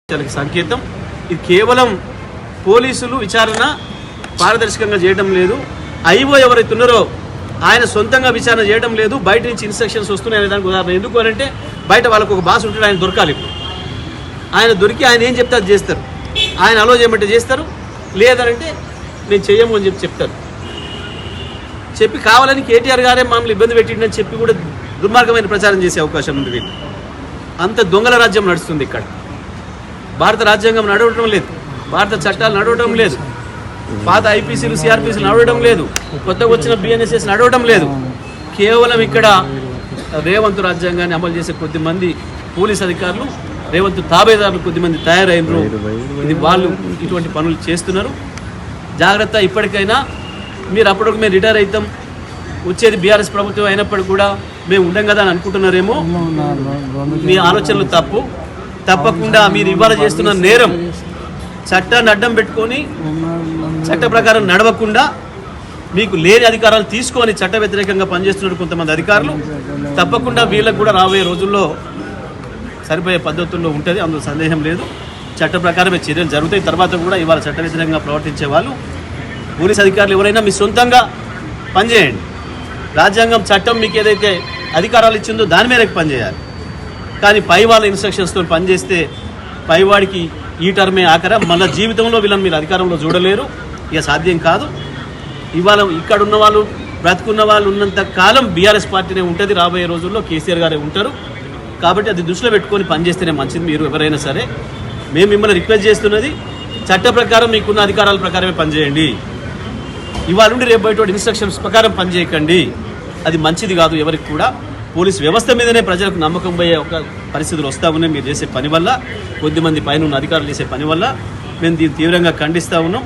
సంకేతం. ఇది కేవలం పోలీసులు విచారణ పారదర్శకంగా చేయడం లేదు. ఐఓ ఎవరైతే ఉన్నారో ఆయన సొంతంగా విచారణ చేయడం లేదు. బయట నుంచి ఇన్స్ట్రక్షన్స్ వస్తున్నాయనే దానికి ఉదాహరణ. ఎందుకు అంటే బయట వాళ్ళకు ఒక బాస్ ఉంటాడు, ఆయన దొరకాలి. ఇప్పుడు ఆయన దొరికి ఆయన ఏం చెప్తే అది చేస్తారు. ఆయన అలో చేయమంటే చేస్తారు, లేదంటే నేను చెయ్యము అని చెప్తారు. చెప్పి కావాలని కేటీఆర్ గారే మమ్మల్ని ఇబ్బంది పెట్టిండని చెప్పి కూడా దుర్మార్గమైన ప్రచారం చేసే అవకాశం ఉంది. వీళ్ళు అంత దొంగల రాజ్యం నడుస్తుంది ఇక్కడ. భారత రాజ్యాంగం నడవటం లేదు, భారత చట్టాలు నడవటం లేదు, పాత ఐపీసీలు సిఆర్పీసీలు నడవడం లేదు, కొత్తగా వచ్చిన బిఎన్ఎస్ఎస్ నడవడం లేదు. కేవలం ఇక్కడ రేవంత్ రాజ్యాంగాన్ని అమలు చేసే కొద్దిమంది పోలీస్ అధికారులు, రేవంత్ తాబేదారులు కొద్దిమంది తయారైనరు. ఇది వాళ్ళు ఇటువంటి పనులు చేస్తున్నారు. జాగ్రత్త. ఇప్పటికైనా మీరు అప్పటికి మేము రిటైర్ అవుతాం, వచ్చేది బీఆర్ఎస్ ప్రభుత్వం అయినప్పటికీ కూడా మేము ఉండం కదా అని అనుకుంటున్నారేమో. మీ ఆలోచనలు తప్పు. తప్పకుండా మీరు ఇవాళ చేస్తున్న నేరం చట్టాన్ని అడ్డం పెట్టుకొని చట్ట ప్రకారం నడవకుండా మీకు లేని అధికారాలు తీసుకొని చట్ట వ్యతిరేకంగా పనిచేస్తున్నారు కొంతమంది అధికారులు. తప్పకుండా వీళ్ళకు కూడా రాబోయే రోజుల్లో సరిపోయే పద్ధతుల్లో ఉంటుంది, అందులో సందేహం లేదు. చట్ట ప్రకారమే చర్యలు జరుగుతాయి. తర్వాత కూడా ఇవాళ చట్ట వ్యతిరేకంగా ప్రవర్తించే వాళ్ళు పోలీస్ అధికారులు ఎవరైనా మీ సొంతంగా పనిచేయండి. రాజ్యాంగం చట్టం మీకు ఏదైతే అధికారాలు ఇచ్చిందో దాని మేరకు పనిచేయాలి. కానీ పై వాళ్ళ ఇన్స్ట్రక్షన్స్తో పనిచేస్తే పైవాడికి ఈ టర్మే ఆఖర, మళ్ళీ జీవితంలో వీళ్ళని మీరు అధికారంలో చూడలేరు. ఇక సాధ్యం కాదు. ఇవాళ ఇక్కడ ఉన్న వాళ్ళు, బ్రతుకున్న వాళ్ళు ఉన్నంత కాలం బీఆర్ఎస్ పార్టీనే ఉంటుంది. రాబోయే రోజుల్లో కేసీఆర్ గారే ఉంటారు. కాబట్టి అది దృష్టిలో పెట్టుకొని పనిచేస్తేనే మంచిది. మీరు ఎవరైనా సరే మేము మిమ్మల్ని రిక్వెస్ట్ చేస్తున్నది, చట్ట ప్రకారం మీకున్న అధికారాల ప్రకారమే పనిచేయండి. ఇవాళ నుండి రేపు బయట ఇన్స్ట్రక్షన్స్ ప్రకారం పనిచేయకండి. అది మంచిది కాదు ఎవరికి కూడా. పోలీస్ వ్యవస్థ మీదనే ప్రజలకు నమ్మకం పోయే ఒక పరిస్థితులు వస్తూ ఉన్నాయి మీరు చేసే పని వల్ల, కొద్దిమంది పైన ఉన్న అధికారులు చేసే పని వల్ల. మేము దీన్ని తీవ్రంగా ఖండిస్తూ ఉన్నాం.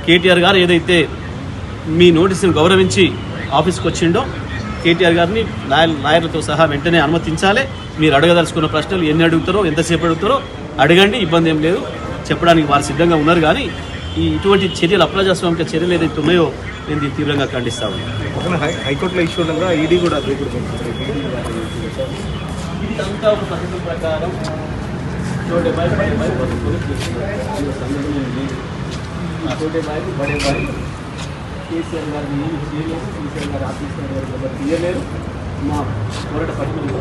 కేటీఆర్ గారు ఏదైతే మీ నోటీసును గౌరవించి ఆఫీస్కి వచ్చిండో, కేటీఆర్ గారిని లాయర్లతో సహా వెంటనే అనుమతించాలి. మీరు అడగదలుచుకున్న ప్రశ్నలు ఎన్ని అడుగుతారో, ఎంతసేపు అడుగుతారో అడగండి, ఇబ్బంది ఏం లేదు. చెప్పడానికి వారు సిద్ధంగా ఉన్నారు. కానీ ఇటువంటి చర్యలు, అప్రజాస్వామిక చర్యలు ఏదైతే ఉన్నాయో నేను దీన్ని తీవ్రంగా ఖండిస్తా ఉన్నాను. హైకోర్టులో ఇష్యూ ఉండగా ఈడీ కూడా ఇదంతా ఒక పద్ధతి ప్రకారం छोटे भाई बड़े भाई बड़े भाई కేసీఆర్ గారిని ఏమి చేయలేదు. కేసీఆర్ గారు ఆఫీసర్ గారు తీయలేరు. మా పోరాట పట్టుదల